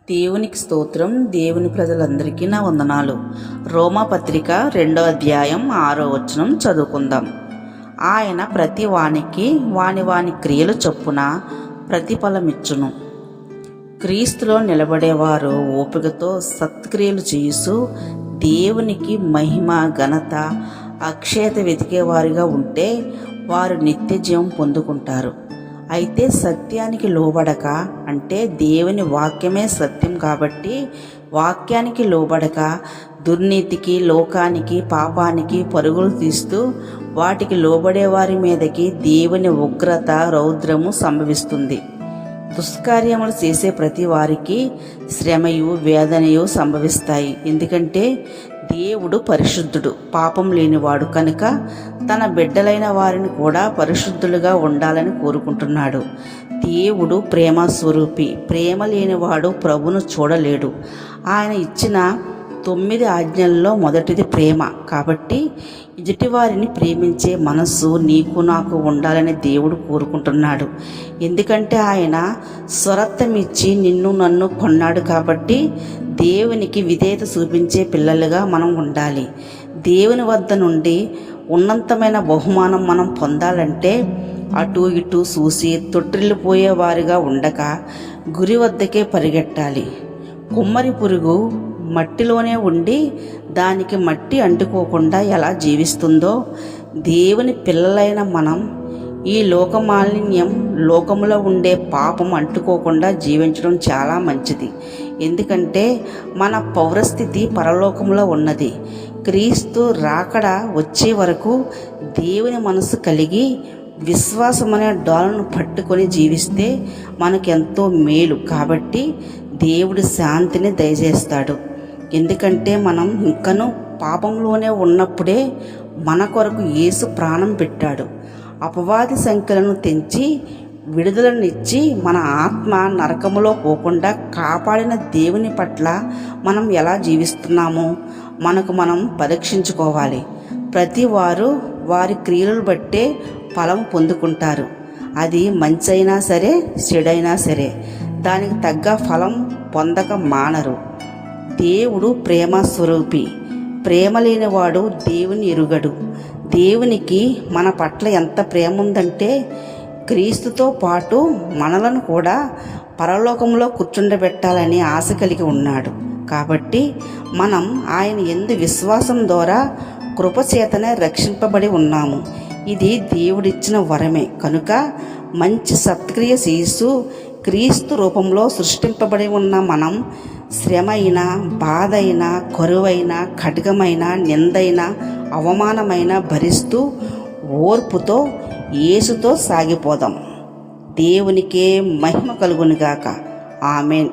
దేవునికి స్తోత్రం. దేవుని ప్రజలందరికీ నా వందనాలు. రోమాపత్రిక 2వ అధ్యాయం 6వ వచనం చదువుకుందాం. ఆయన ప్రతి వానికి వాని క్రియలు చొప్పున ప్రతిఫలమిచ్చును. క్రీస్తులో నిలబడేవారు ఓపికతో సత్క్రియలు చేస్తూ దేవునికి మహిమ, ఘనత, అక్షయత వెతికేవారిగా ఉంటే వారు నిత్య జీవం పొందుకుంటారు. అయితే సత్యానికి లోబడక, అంటే దేవుని వాక్యమే సత్యం కాబట్టి వాక్యానికి లోబడక దుర్నీతికి, లోకానికి, పాపానికి పరుగులు తీస్తూ వాటికి లోబడే వారి మీదకి దేవుని ఉగ్రత, రౌద్రము సంభవిస్తుంది. దుష్కార్యములు చేసే ప్రతి వారికి శ్రమయు, వేదనయు సంభవిస్తాయి. ఎందుకంటే దేవుడు పరిశుద్ధుడు, పాపం లేనివాడు కనుక తన బిడ్డలైన వారిని కూడా పరిశుద్ధులుగా ఉండాలని కోరుకుంటున్నాడు. దేవుడు ప్రేమ స్వరూపి. ప్రేమ లేనివాడు ప్రభును చూడలేడు. ఆయన ఇచ్చిన 9 ఆజ్ఞల్లో మొదటిది ప్రేమ. కాబట్టి ఎదుటివారిని ప్రేమించే మనస్సు నీకు నాకు ఉండాలని దేవుడు కోరుకుంటున్నాడు. ఎందుకంటే ఆయన స్వరత్వమిచ్చి నిన్ను నన్ను కొన్నాడు. కాబట్టి దేవునికి విధేయత చూపించే పిల్లలుగా మనం ఉండాలి. దేవుని వద్ద నుండి ఉన్నతమైన బహుమానం మనం పొందాలంటే అటు ఇటు చూసి తొట్టిల్లిపోయేవారిగా ఉండక గురి వద్దకే పరిగెట్టాలి. కుమ్మరి పురుగు మట్టిలోనే ఉండి దానికి మట్టి అంటుకోకుండా ఎలా జీవిస్తుందో, దేవుని పిల్లలైన మనం ఈ లోకమాలిన్యం, లోకములో ఉండే పాపం అంటుకోకుండా జీవించడం చాలా మంచిది. ఎందుకంటే మన పౌరస్థితి పరలోకంలో ఉన్నది. క్రీస్తు రాకడ వచ్చే వరకు దేవుని మనసు కలిగి విశ్వాసమనే డాలను పట్టుకొని జీవిస్తే మనకెంతో మేలు. కాబట్టి దేవుడు శాంతిని దయచేస్తాడు. ఎందుకంటే మనం ఇంకనూ పాపంలోనే ఉన్నప్పుడే మన కొరకు యేసు ప్రాణం పెట్టాడు. అపవాది సంఖ్యలను తెంచి విడుదలనిచ్చి మన ఆత్మ నరకములో పోకుండా కాపాడిన దేవుని పట్ల మనం ఎలా జీవిస్తున్నామో మనం పరీక్షించుకోవాలి. ప్రతి వారు వారి క్రియలను బట్టే ఫలం పొందుకుంటారు. అది మంచైనా సరే, చెడైనా సరే దానికి తగ్గ ఫలం పొందక మానరు. దేవుడు ప్రేమ స్వరూపి. ప్రేమ లేనివాడు దేవుని ఎరుగడు. దేవునికి మన పట్ల ఎంత ప్రేమ ఉందంటే క్రీస్తుతో పాటు మనలను కూడా పరలోకంలో కూర్చుండబెట్టాలని ఆశ కలిగి ఉన్నాడు. కాబట్టి మనం ఆయన యందు విశ్వాసం ద్వారా కృపచేతనే రక్షింపబడి ఉన్నాము. ఇది దేవుడిచ్చిన వరమే. కనుక మంచి సత్క్రియ చేస్తూ క్రీస్తు రూపంలో సృష్టింపబడి ఉన్న మనం శ్రమ అయినా, బాధ అయినా, కరువైన, ఖడ్గమైన, నిందైన, అవమానమైన భరిస్తూ ఓర్పుతో యేసుతో సాగిపోదాం. దేవునికే మహిమ కలుగునుగాక. ఆమేన్.